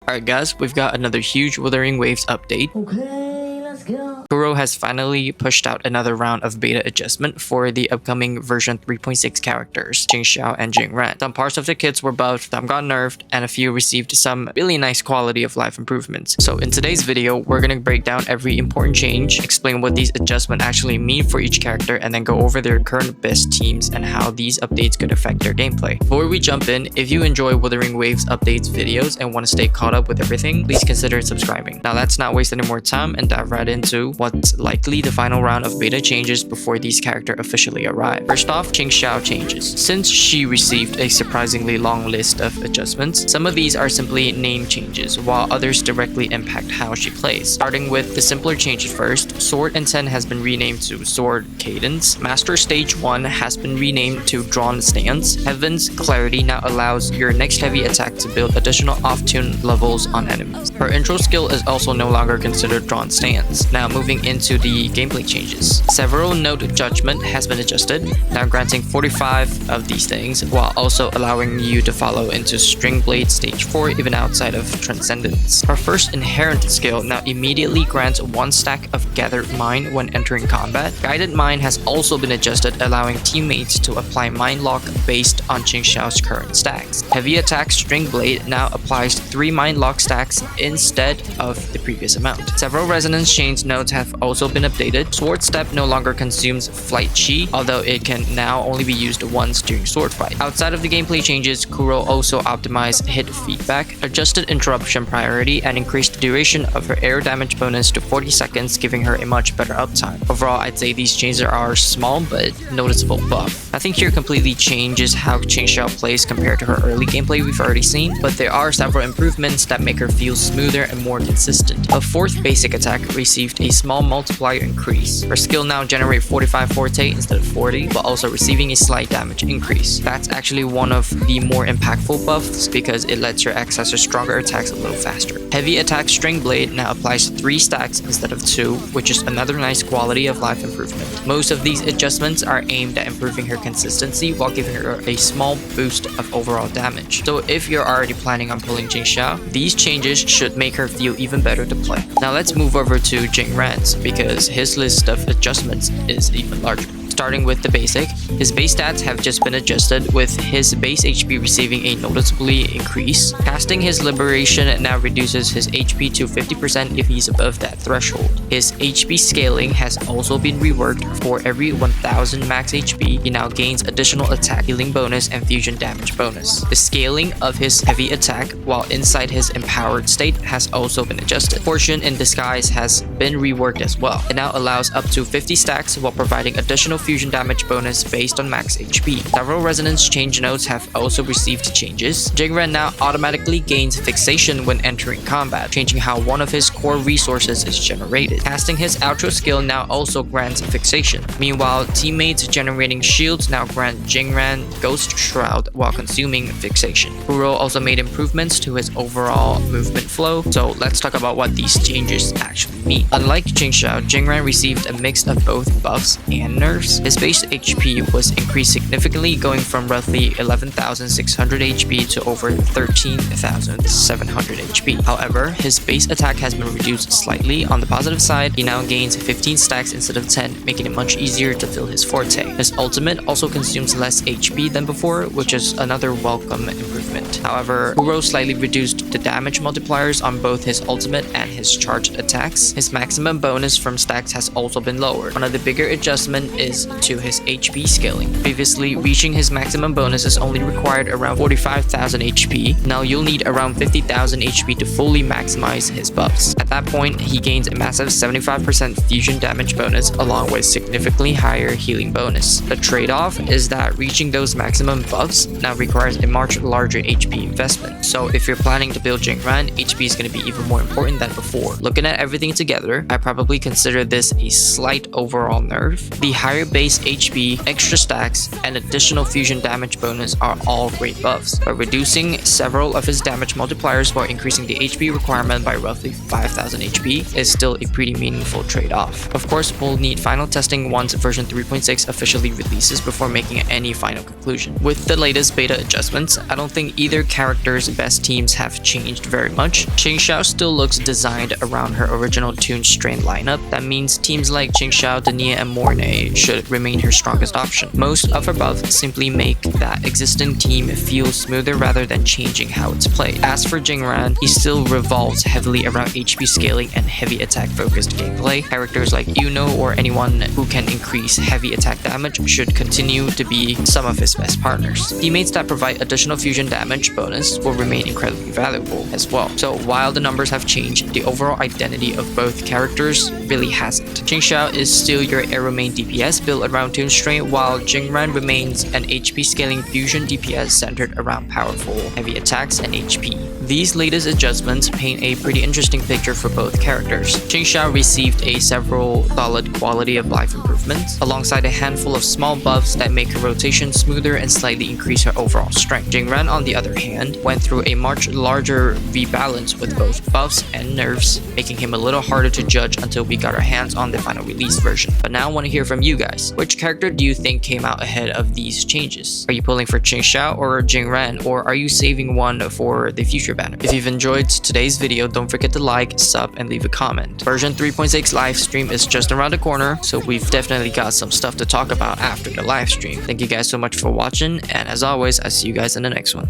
Alright guys, we've got another huge Wuthering Waves update. Okay, let's go. Kuro has finally pushed out another round of beta adjustment for the upcoming version 3.6 characters, Qing Xiao and JingRan. Some parts of the kits were buffed, some got nerfed, and a few received some really nice quality of life improvements. So in today's video, we're gonna break down every important change, explain what these adjustments actually mean for each character, and then go over their current best teams and how these updates could affect their gameplay. Before we jump in, if you enjoy Wuthering Waves updates videos and want to stay caught up with everything, please consider subscribing. Now let's not waste any more time and dive right into what's likely the final round of beta changes before these characters officially arrive. First off, QingXiao Changes. Since she received a surprisingly long list of adjustments, some of these are simply name changes, while others directly impact how she plays. Starting with the simpler changes first, Sword Intent has been renamed to Sword Cadence. Master Stage 1 has been renamed to Drawn Stance. Heaven's Clarity now allows your next heavy attack to build additional off-tune levels on enemies. Her intro skill is also no longer considered Drawn Stance. Now moving into the gameplay changes. Several Note Judgment has been adjusted, now granting 45 of these things, while also allowing you to follow into String Blade Stage 4 even outside of Transcendence. Her first inherent skill now immediately grants 1 stack of Gathered Mind when entering combat. Guided Mind has also been adjusted, allowing teammates to apply Mind Lock based on QingXiao's current stacks. Heavy Attack String Blade now applies 3 Mind Lock stacks instead of the previous amount. Several Resonance Chains nodes have also been updated. Sword Step no longer consumes Flight Chi, although it can now only be used once during sword fight. Outside of the gameplay changes, Kuro also optimized hit feedback, adjusted interruption priority, and increased the duration of her air damage bonus to 40 seconds, giving her a much better uptime. Overall, I'd say these changes are small but noticeable buff. Nothing here completely changes how QingXiao plays compared to her early gameplay we've already seen, but there are several improvements that make her feel smoother and more consistent. A 4th basic attack received a small multiplier increase. Her skill now generates 45 forte instead of 40, but also receiving a slight damage increase. That's actually one of the more impactful buffs because it lets her access her stronger attacks a little faster. Heavy Attack String Blade now applies 3 stacks instead of 2, which is another nice quality of life improvement. Most of these adjustments are aimed at improving her consistency while giving her a small boost of overall damage. So if you're already planning on pulling QingXiao, these changes should make her feel even better to play. Now let's move over to JingRan's because his list of adjustments is even larger. Starting with the basic, his base stats have just been adjusted, with his base HP receiving a noticeably increase. Casting his Liberation now reduces his HP to 50% if he's above that threshold. His HP scaling has also been reworked. For every 1000 max HP, he now gains additional attack healing bonus and fusion damage bonus. The scaling of his heavy attack while inside his empowered state has also been adjusted. Fortune in Disguise has been reworked as well. It now allows up to 50 stacks while providing additional fusion damage bonus based on max HP. Several Resonance Change nodes have also received changes. JingRan now automatically gains Fixation when entering combat, changing how one of his core resources is generated. Casting his outro skill now also grants Fixation. Meanwhile, teammates generating shields now grant JingRan Ghost Shroud while consuming Fixation. Kuro also made improvements to his overall movement flow, so let's talk about what these changes actually mean. Unlike QingXiao, JingRan received a mix of both buffs and nerfs. His base HP was increased significantly, going from roughly 11,600 HP to over 13,700 HP. However, his base attack has been reduced slightly. On the positive side, he now gains 15 stacks instead of 10, making it much easier to fill his forte. His ultimate also consumes less HP than before, which is another welcome improvement. However, Kuro slightly reduced the damage multipliers on both his ultimate and his charged attacks. His maximum bonus from stacks has also been lowered. One of the bigger adjustments is to his HP scaling. Previously, reaching his maximum bonuses only required around 45,000 HP. Now you'll need around 50,000 HP to fully maximize his buffs. At that point, he gains a massive 75% fusion damage bonus along with significantly higher healing bonus. The trade-off is that reaching those maximum buffs now requires a much larger HP investment. So if you're planning to build JingRan, HP is going to be even more important than before. Looking at everything together, I probably consider this a slight overall nerf. The higher base HP, extra stacks, and additional fusion damage bonus are all great buffs, but reducing several of his damage multipliers while increasing the HP requirement by roughly 5,000 HP is still a pretty meaningful trade-off. Of course, we'll need final testing once version 3.6 officially releases before making any final conclusion. With the latest beta adjustments, I don't think either character's best teams have changed very much. Qing Xiao still looks designed around her original Toon Strain lineup. That means teams like Qing Xiao, Denia, and Mornye should remain her strongest option. Most of her buffs simply make that existing team feel smoother rather than changing how it's played. As for JingRan, he still revolves heavily around HP scaling and heavy attack focused gameplay. Characters like Iuno or anyone who can increase heavy attack damage should continue to be some of his best partners. Teammates that provide additional fusion damage bonus will remain incredibly valuable as well. So while the numbers have changed, the overall identity of both characters really hasn't. Qing Xiao is still your arrow main DPS built around Toon Strain, while JingRan remains an HP scaling fusion DPS centered around powerful heavy attacks and HP. These latest adjustments paint a pretty interesting picture for both characters. Qing Xiao received several solid quality of life improvements, alongside a handful of small buffs that make her rotation smoother and slightly increase her overall strength. JingRan, on the other hand, went through a much larger rebalance with both buffs and nerfs, making him a little harder to judge until we got our hands on the final release version. But now I want to hear from you guys. Which character do you think came out ahead of these changes? Are you pulling for Qing Xiao or JingRan, or are you saving one for the future banner? If you've enjoyed today's video, don't forget to like, sub, and leave a comment. Version 3.6 live stream is just around the corner, so we've definitely got some stuff to talk about after the live stream. Thank you guys so much for watching, and as always, I'll see you guys in the next one.